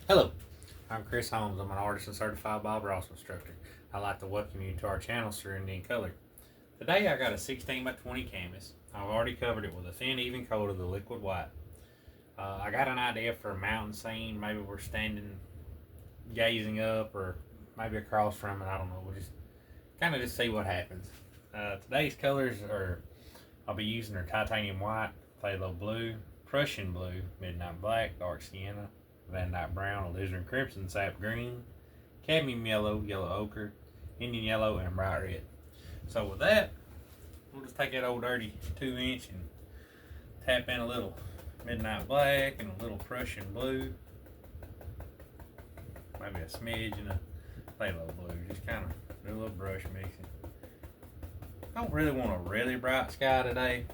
Hello, I'm Chris Holmes. I'm an artist and certified Bob Ross instructor. I'd like to welcome you to our channel, Serenity in Color. Today I got a 16 by 20 canvas. I've already covered it with a thin, even coat of the liquid white. I got an idea for a mountain scene. Maybe we're standing, gazing up, or maybe across from it. I don't know. We'll just kind of just see what happens. Today's colors are I'll be using are titanium white, phthalo blue, Prussian blue, midnight black, dark sienna, Van Dyke brown, alizarin crimson, sap green, cadmium yellow, yellow ochre, Indian yellow, and bright red. So with that, we'll just take that old dirty 2-inch and tap in a little midnight black and a little Prussian blue, maybe a smidge and a phthalo blue. Just kind of do a little brush mixing. I don't really want a really bright sky today,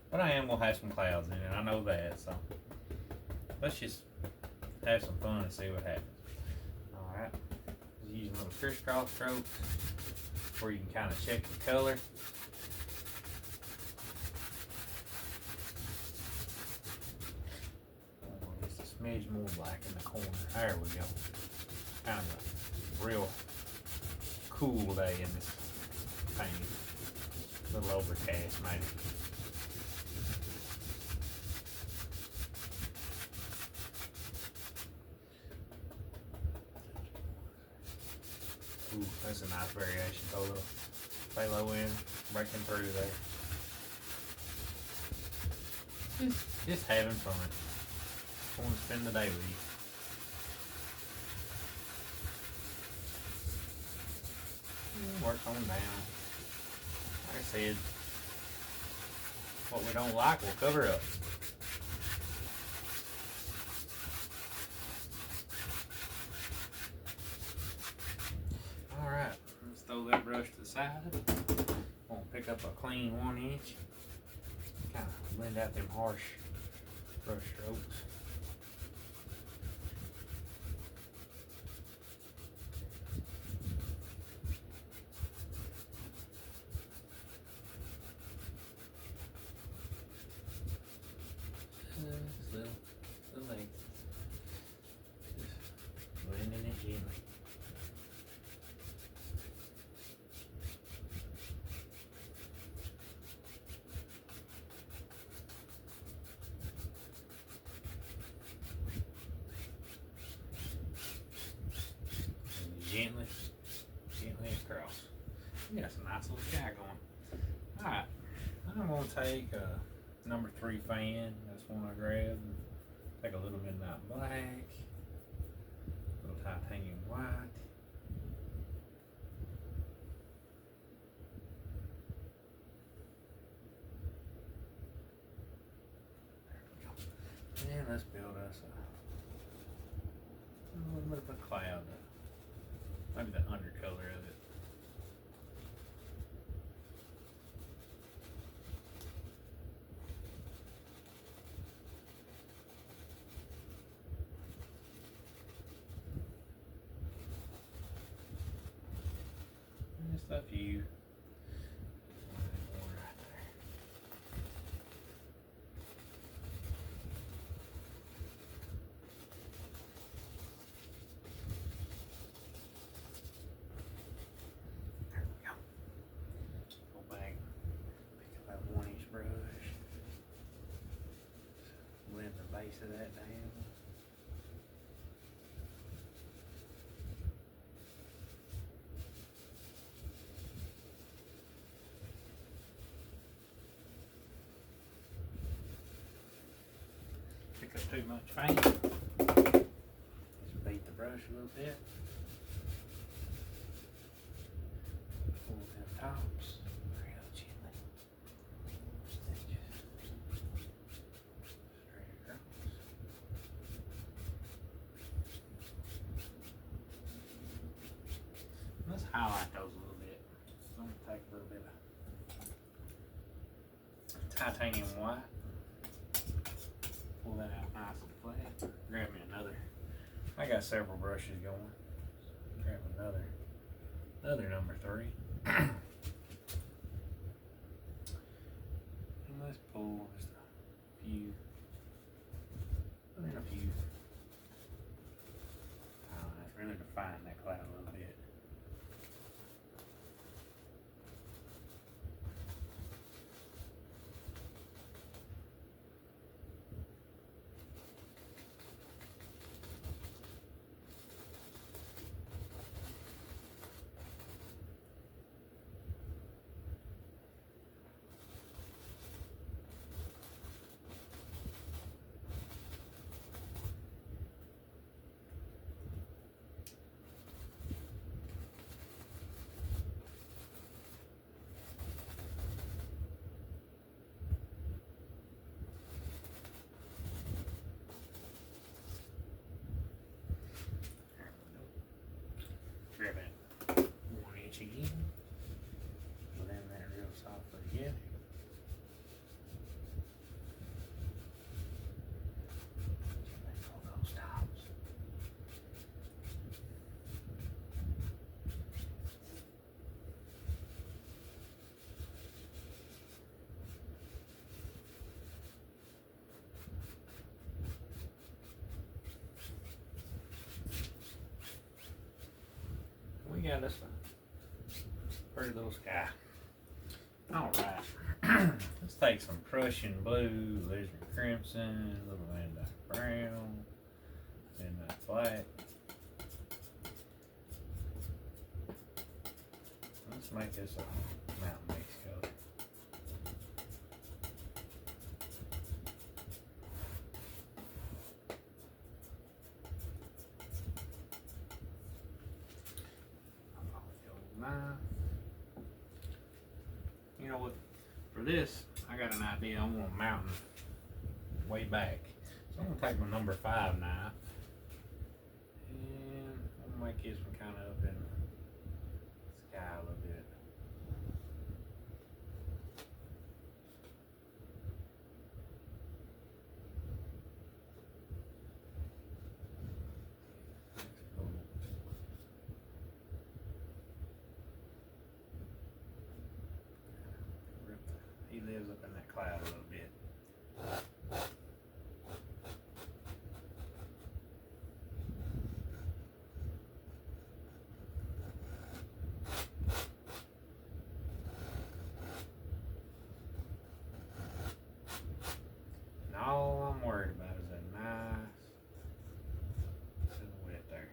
but I am going to have some clouds in it. I know that, so let's just have some fun and see what happens. Alright, just using little crisscross strokes where you can kind of check the color. Just a smidge more black in the corner. There we go. Kind of a real cool day in this painting. A little overcast maybe. Ooh, that's a nice variation. Throw a little phthalo in, breaking through there. Just having fun. I want to spend the day with you. Work on down. Like I said, what we don't like, we'll cover up. Alright, let's throw that brush to the side. I'm gonna pick up a clean 1-inch. Kind of blend out them harsh brush strokes. Little legs. Just blending it gently. Gently across. We got some nice little sky going. Alright, I'm going to take a number 3 fan. That's one I grabbed. Take a little midnight black, a little titanium white. There we go. And let's build us a little bit of a cloud. Maybe the undercolor of it. Just a few. One right there. There we go. Go back, pick up that 1-inch brush, blend the base of that down. Pick up too much paint. Just beat the brush a little bit. Pull them tops real gently. Stitches. Straight across. Let's highlight those a little bit. So I'm gonna take a little bit of titanium white. Pull that out nice and flat. Grab me another. I got several brushes going. Grab another number 3. And let's pull just a few yeah, that's a pretty little sky. Alright. Let's take some Prussian blue, alizarin crimson, a little Van Dyke brown, midnight black. Let's make this a mountain mix color. You know what? For this, I got an idea. I want a mountain way back. So I'm gonna take my number 5 knife and I'm gonna make this one kind of up in the sky a little bit. He lives up in that cloud a little bit. And all I'm worried about is a nice silhouette there.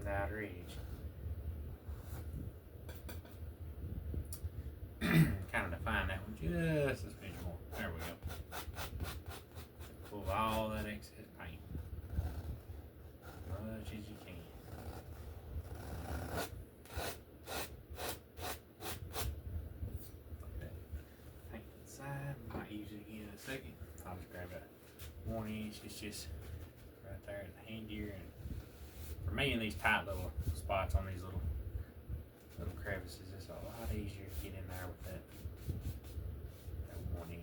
The outer edge. Kind of define that one just a smidge more. There we go. Pull all that excess paint as much as you can. Put that paint inside. Might use it again in a second. I'll just grab that 1 inch. It's just right there at the handier. And for me, in these tight little spots on these little crevices, it's a lot easier to get in there with that 1 inch.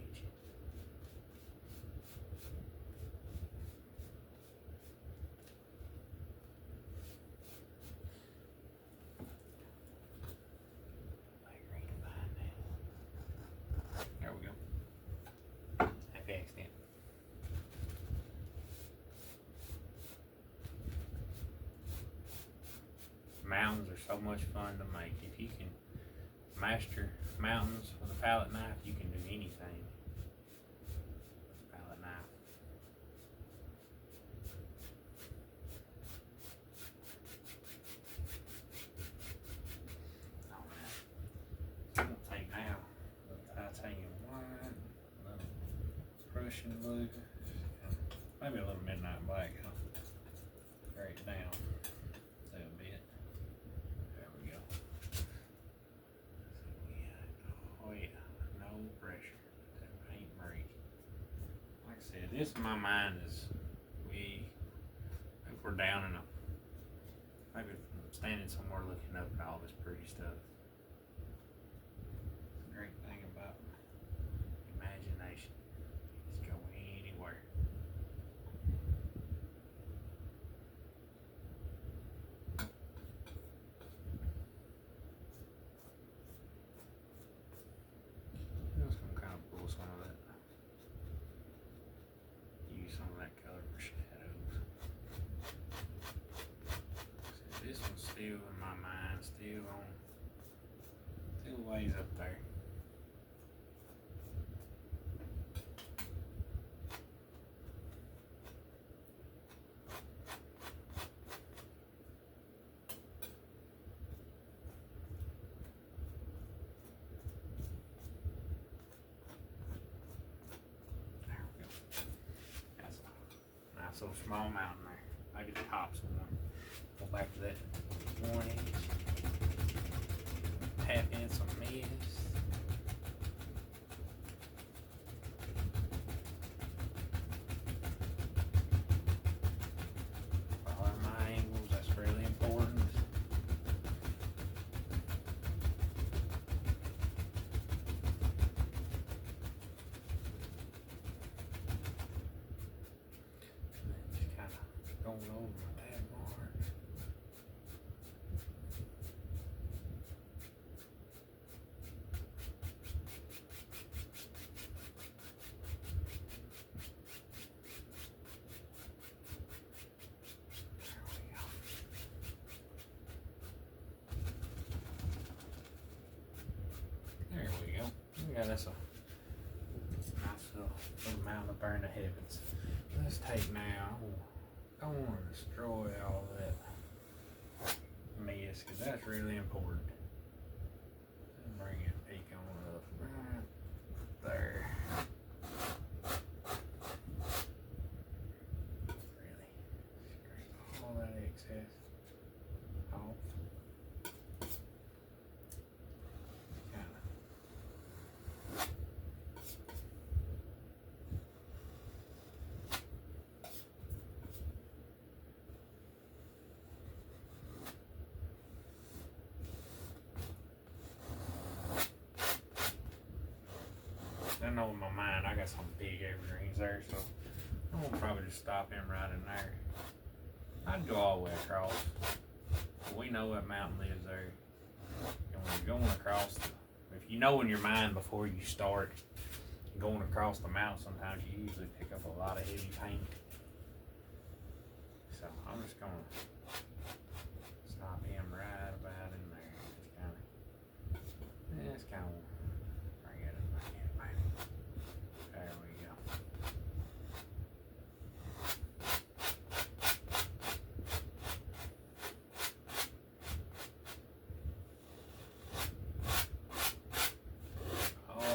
There we go. Happy accident. Mountains are so much fun to make. If you can master mountains with a palette knife, you can do anything with a palette knife. Alright. I'm going to take now a little titanium white, a little Prussian blue, maybe a little midnight black. I'll gray it down a little bit. There we go. Oh yeah, no pressure. That paint break. Like I said, this in my mind is if we're down in maybe standing somewhere looking up at all this pretty stuff. The great thing about imagination is go anywhere. I'm just gonna kind of pull some of that, use some of that color for shadows. So this one's still in my mind, still ways up there. So small mountain there. Maybe the top's one. Go back to that 1 inch. Tap in some mist. Follow my angles, that's really important. Going over my tag mark. There we go. got us a nice little mountain up there in the heavens. Let's take now. I don't want to destroy all that mess because that's really important. Let's bring it peak on up right there. Really scrape all that excess off. I know in my mind I got some big evergreens there, so I'm gonna probably just stop him right in there. I'd go all the way across. But we know what mountain lives there. And when you're going across, if you know in your mind before you start going across the mountain, sometimes you usually pick up a lot of heavy paint. So I'm just gonna stop him right about in there. It's kind of bring it up again. There we go.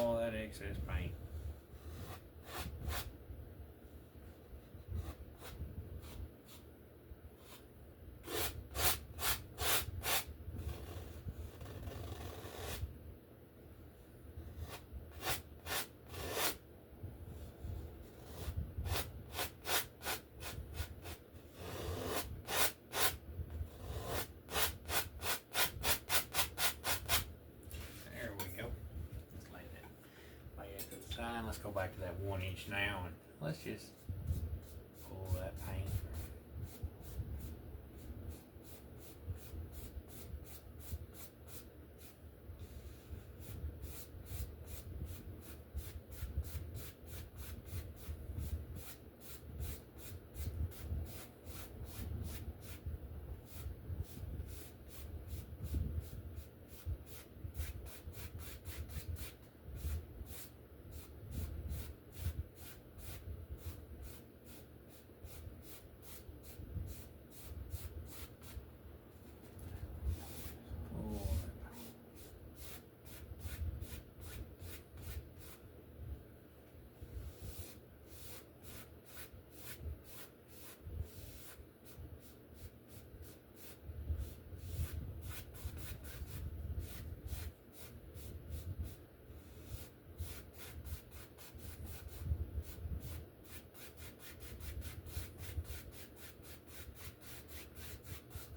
All that excess paint. Let's go back to that 1 inch now and let's just pull that paint.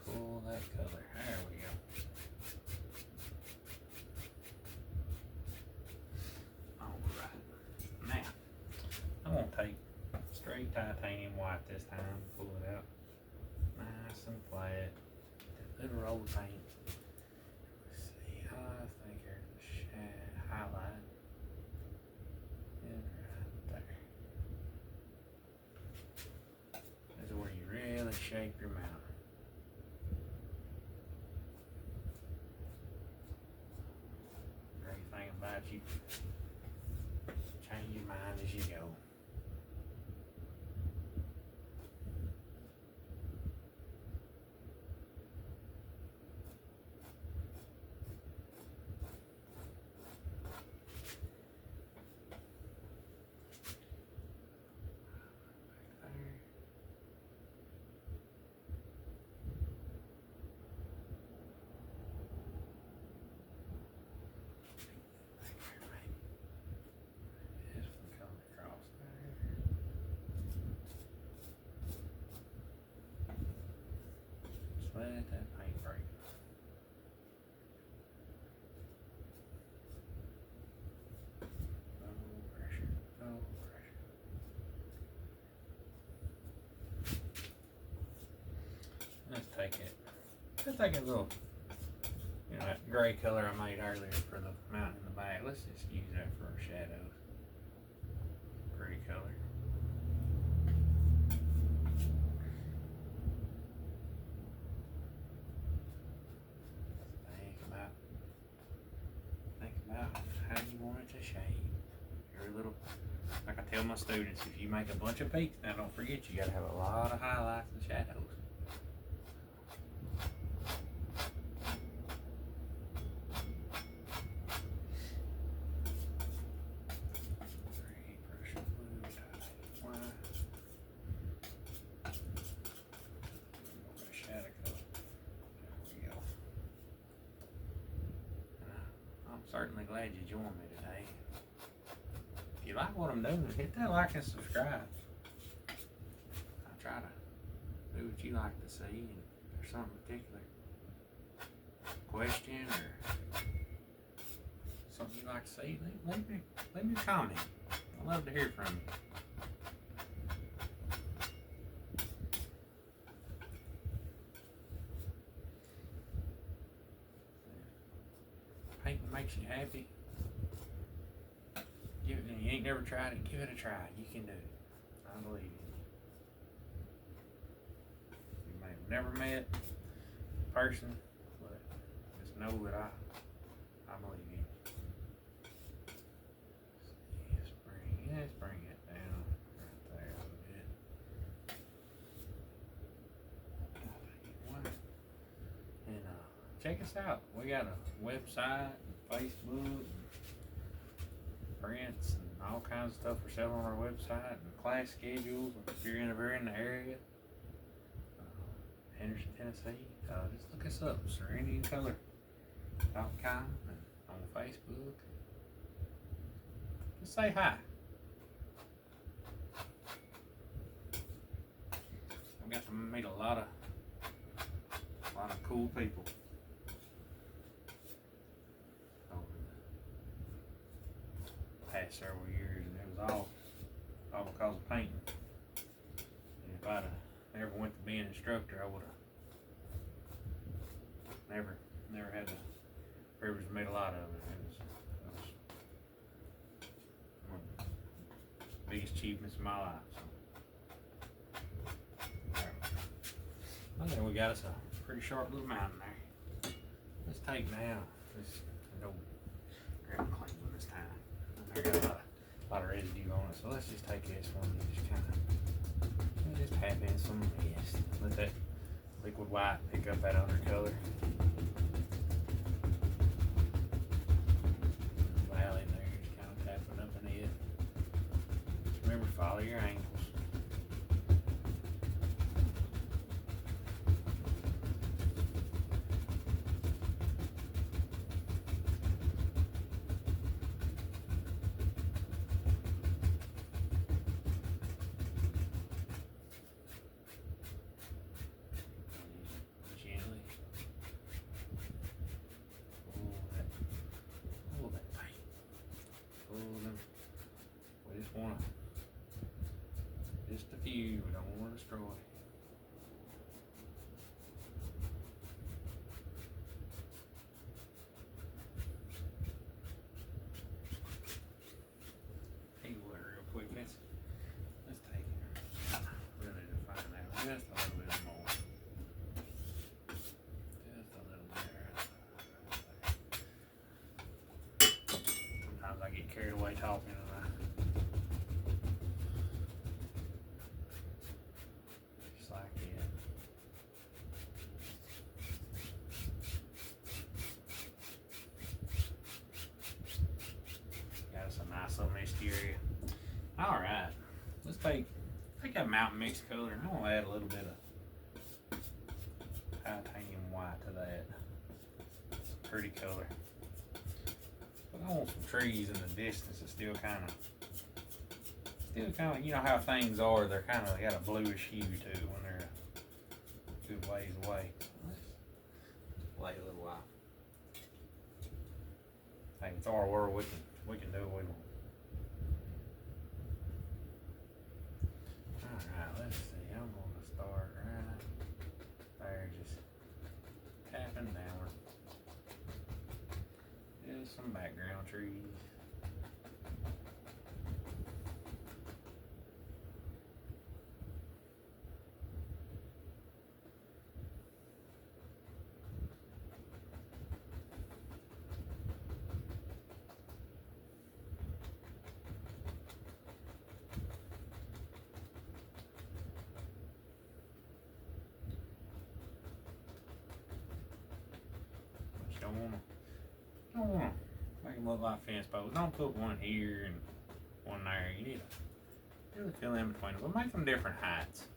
Pull that color. There we go. Alright. Now, I'm going to take straight titanium white this time. Pull it out. Nice and flat. That little old paint. Let's see. I think there's a shade highlight. And right there. This is where you really shape your mountain. Great thing about you. Change your mind as you go. Let that paint break. No pressure, no pressure. Let's take it. Let's take a little, that gray color I made earlier for the mountain in the back. Let's just use that for our shadows. Pretty color. Think about how you want it to shade. little, like I tell my students, if you make a bunch of peaks, now don't forget you gotta have a lot of highlights and shadows. Certainly glad you joined me today. If you like what I'm doing, hit that like and subscribe. I try to do what you like to see, and if there's something particular question or something you like to see, leave me a comment. I love to hear from you. Painting makes you happy. You ain't never tried it, give it a try. You can do it. I believe in you. You may have never met a person, but just know that I believe in you. Let's bring it down right there a little bit. And check us out. We got a website, Facebook, prints, and all kinds of stuff for sale on our website, and class schedules if you're ever in the area. Henderson, Tennessee. Just look us up, SerenityColor.com, and on Facebook. Just say hi. We got to meet a lot of cool people over the past several years, and it was all because of painting. And if I'd have never went to be an instructor, I would have never had the privilege to meet a lot of it. It was one of the biggest achievements of my life. So. I think we got us a pretty sharp little mountain there. Let's take now. Let's go grab a clean one this time. I got a lot of residue on it, so let's just take this one and just kind of just tap in some mist. Let that liquid white pick up that undercolor. Valley there, just kind of tapping up in it. Just remember, follow your angles. Just a few, we don't want to destroy. Hey, what, real quick, let's take it. Really define that just a little bit more. Just a little bit. Sometimes I get carried away talking. Area. All right, let's take that mountain mix color, and I'm gonna add a little bit of titanium white to that. It's a pretty color, but I want some trees in the distance that's still kind of, you know how things are. They're kind of got a bluish hue to when they're a good ways away. Let's wait a little while. Hey, it's our world. We can do what we want. Alright, let's see. I'm going to start right there, just tapping downward. Just some background trees. don't wanna make them look like fence posts. Don't put one here and one there. You need to really fill in between them, but make them different heights.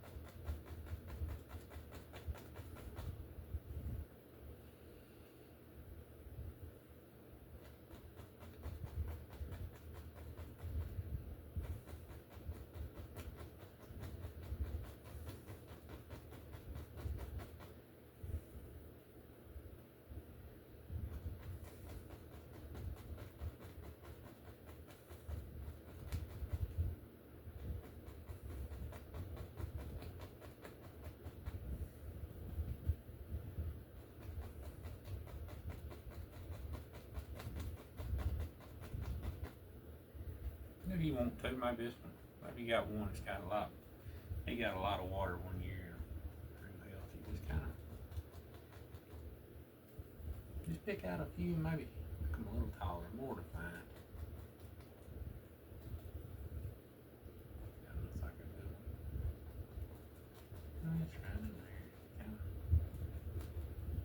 Maybe you want to, maybe this one. Maybe you got one that's got a lot. He got a lot of water one year. Pretty healthy. Just pick out a few, maybe make them a little taller, more defined. That looks like a good one. That's right in there. Kind of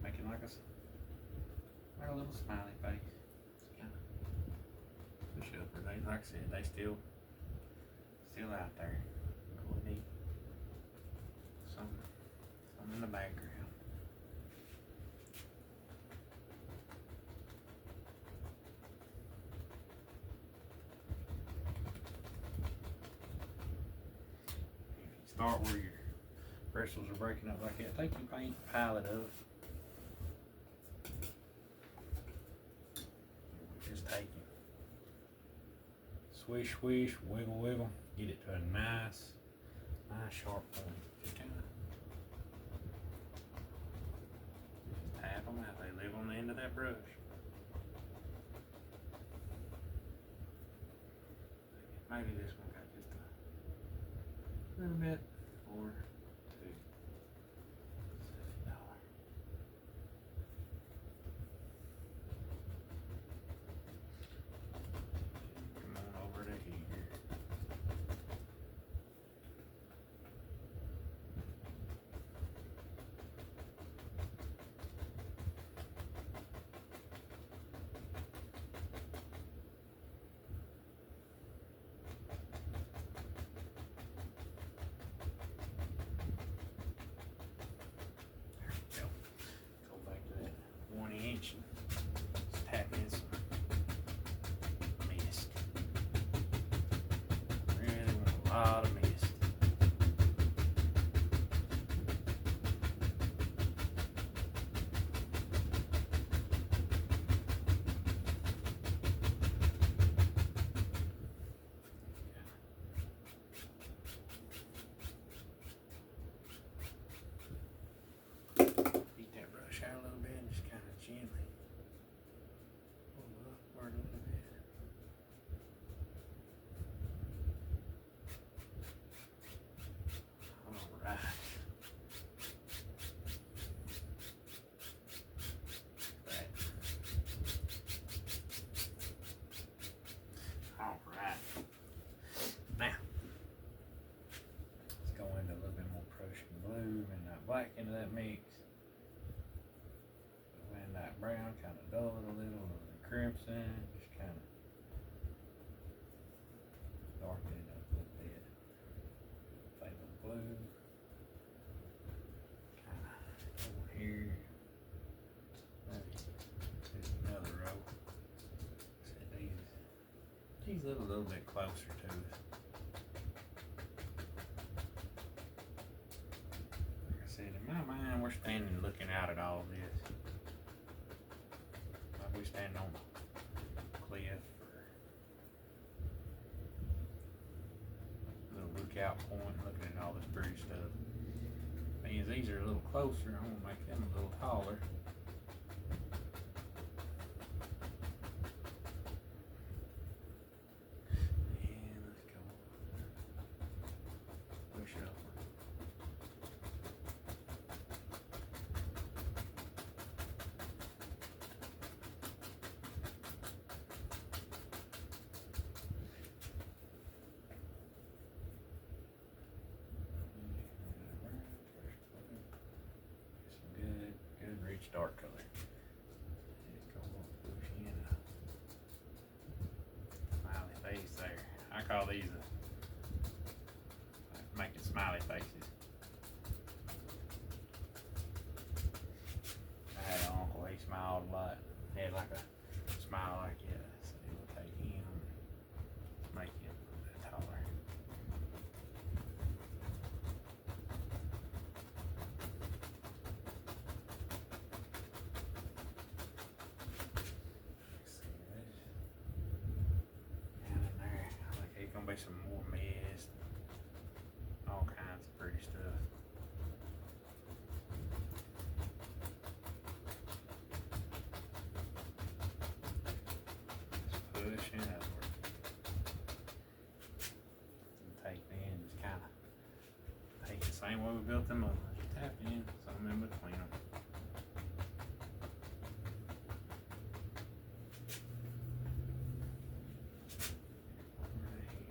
making like a little smiley face. They, like I said, they still out there. We need something in the background. If you start where your bristles are breaking up like that, take your paint palette up. Just take it. Swish, swish, wiggle, wiggle. Get it to a nice sharp point. Just kind of tap them out. They live on the end of that brush. Maybe this one got just a little bit or two. Come on over to here. Tap in some mist. Really want a lot of mist. Beat that brush out a little bit and just kind of gently. Upward a little bit. Alright. Right. Alright. Now, let's go into a little bit more Prussian blue and that black into that mix. And that brown kind of dull it a little. Crimson, just kind of darken it up a little bit. Fatal blue, kind of over here. Maybe just another row. Set these look a little bit closer to us. Like I said, in my mind, we're standing looking out at all this. We stand on a cliff or a little lookout point looking at all this pretty stuff. Being as these are a little closer, I'm going to make them a little taller. And let's go push upward. Dark color. call these making smiley faces. I had an uncle, he smiled a lot. He had like a smile like this. So we'll take him, make him a bit taller. Down in there, I think there's gonna be some more mist, all kinds of pretty stuff. Pushing upward. And take in, just kind of take the same way we built them up. Just tap in, some in between them. Right here.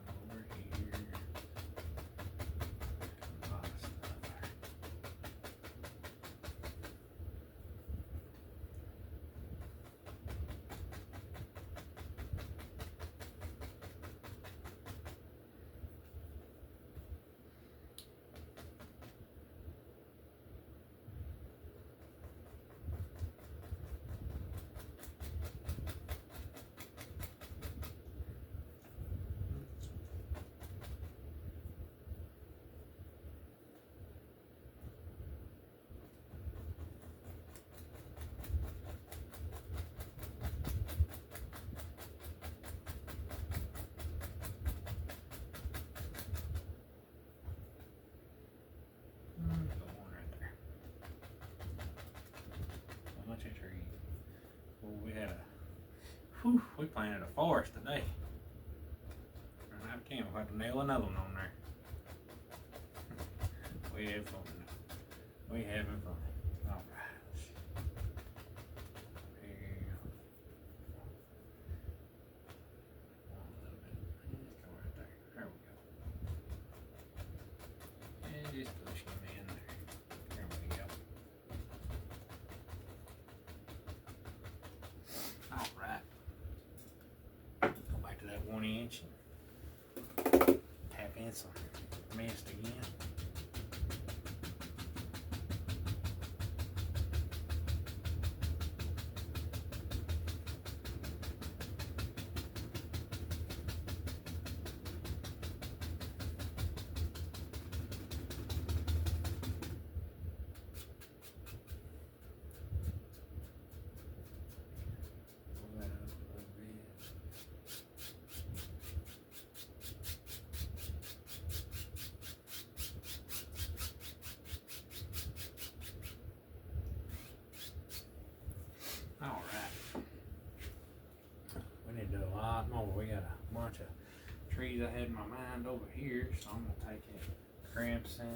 Over here. A lot of stuff there. Got one right there. A bunch of trees. Well, we planted a forest today. Run out of camp, we'll have to nail another one on there. We have fun. We having fun. All right. Here. One little bit. Just go right there. There we go. And just push him in there. There we go. All right. Go back to that 1 inch and tap in some mist again. Pull that up a little bit. All right. We need to do a lot more. We got a bunch of trees I had in my mind over here, so I'm gonna take it Crimson,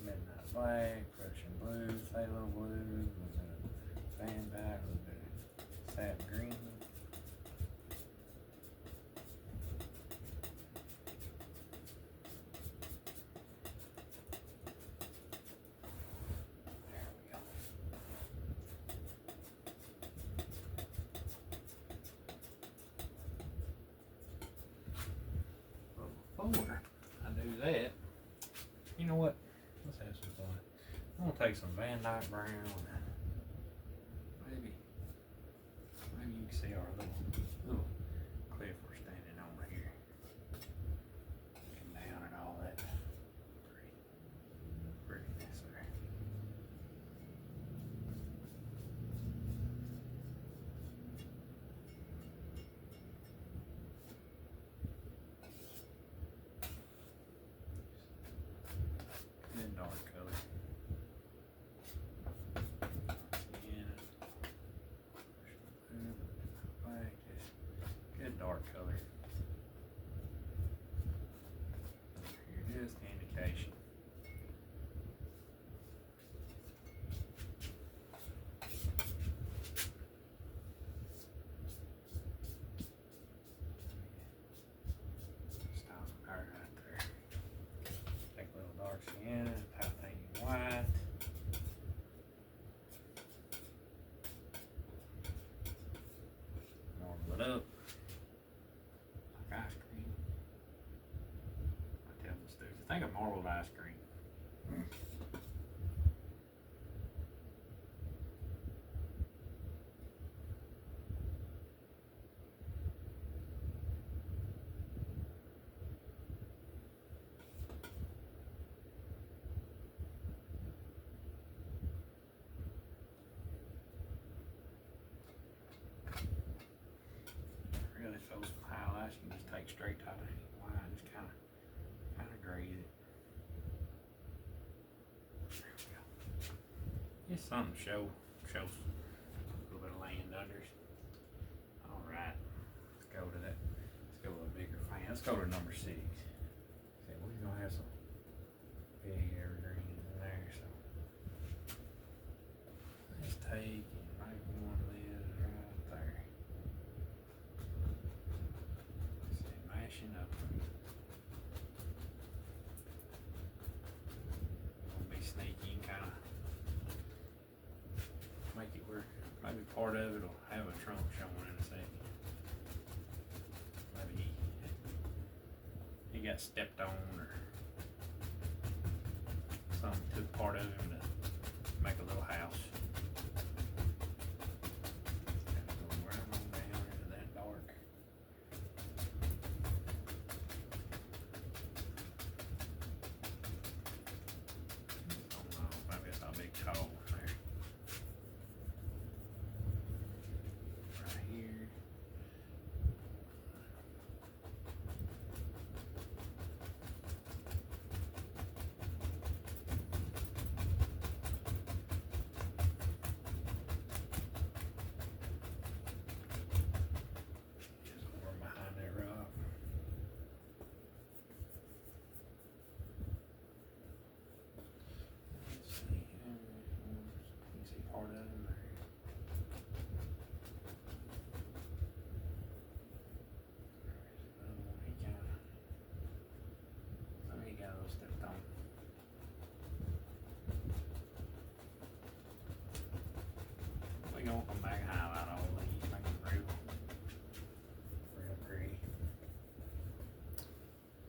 Midnight Black, Russian Blue, Phthalo Blue, a little bit of Van Dyke, a little bit of Sap Green. There we go. But before I do that, you know what? Let's have some fun. I'm gonna take some Van Dyke Brown. Maybe you can see our little cliff we're standing on here. Looking down at all that prettiness there. dark color. Here it is, the indication. Style some power right there. Take a little dark sienna, titanium white. Marble it up. Like ice cream. I tell the students, think of marbled ice cream. Really show some highlights. You can just take straight titanium white and just kind of graze it. There we go. Just something to shows a little bit of land unders. All right, let's go to that. Let's go with a bigger fan. Let's go to number 6. See, we're gonna have some big evergreens in there. So let's take and make one of these right there. Mashing up. Gonna be sneaky and kind of make it where maybe part of it will have a trunk showing in a second. Maybe he got stepped on or something took part of him to make a little house. Kind of go right on down into that dark. Maybe it's a big toe there. Right here. Just over behind that rock. Let's see. You can see part of them there. There's another one. He got a little stepped on. We gonna come back and highlight all these, make them real pretty.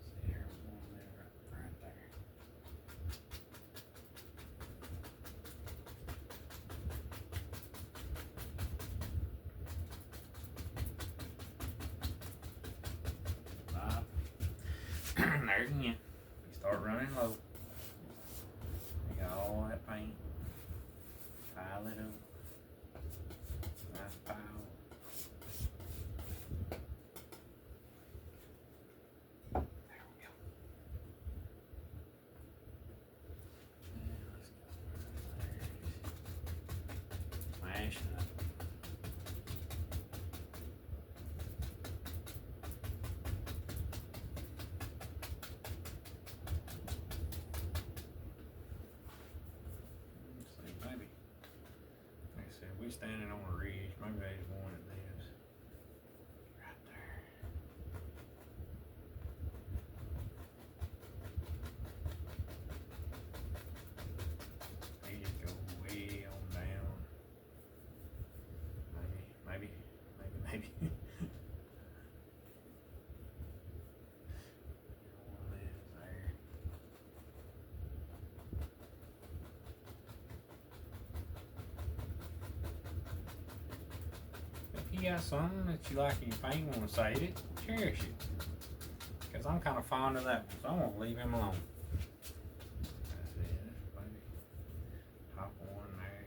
See, here's one there, right there. There again. You start running low. You got all that paint. Pile it up. Nice pile. There we go. Yeah, let's go there. Smash it up. Maybe, like I said, we standing on a ridge. Maybe there's one of these right there. He just go way on down. Maybe. One of these there. If you got something that you like in your paint, want to save it, cherish it. Because I'm kind of fond of that one, so I won't leave him alone. That's it. Maybe top one there.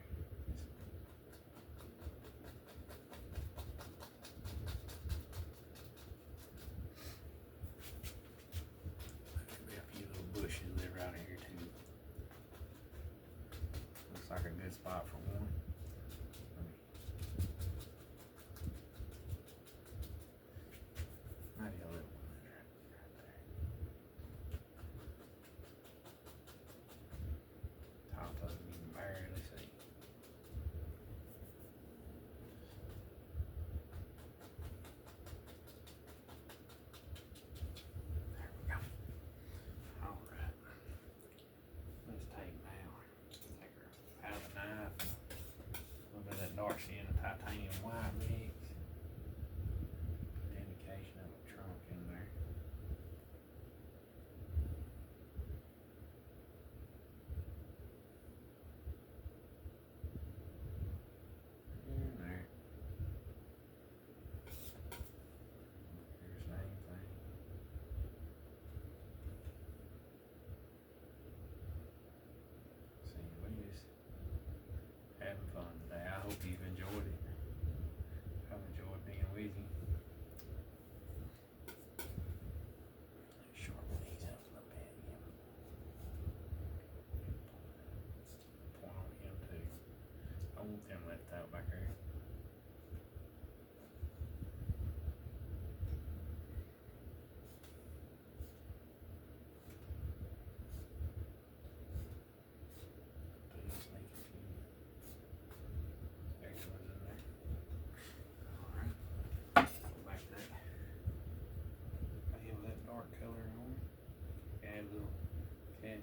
Maybe a few little bushes live right here too. Looks like a good spot for one. back there.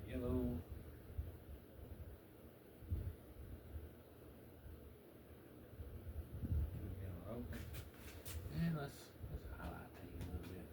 Yellow. Open. And let's highlight these a little bit.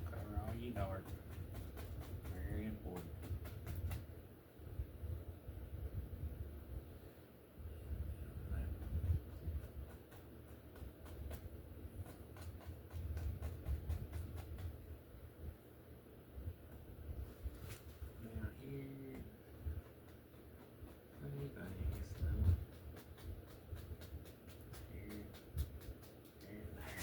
Cover all your dark. Very important. Now here, anything is slow. Here, and there.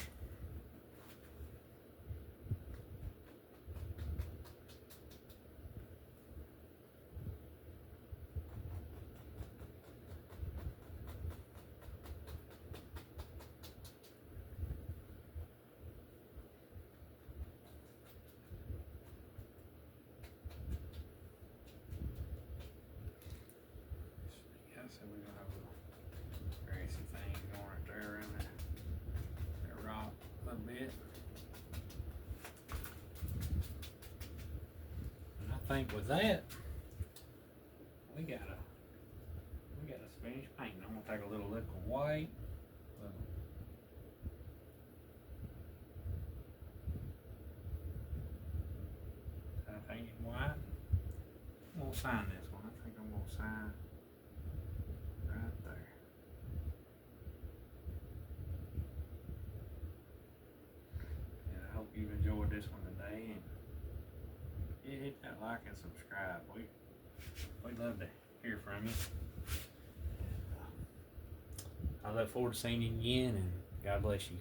So we're gonna have a little grassy thing going right there around that rock a little bit. And I think with that, we got a Spanish paint. I'm gonna take a little liquid white. I think it's white. I'm gonna sign this one. I think I'm gonna sign right there. And I hope you've enjoyed this one today. And yeah, hit that like and subscribe. We'd love to hear from you. And, I look forward to seeing you again, and God bless you.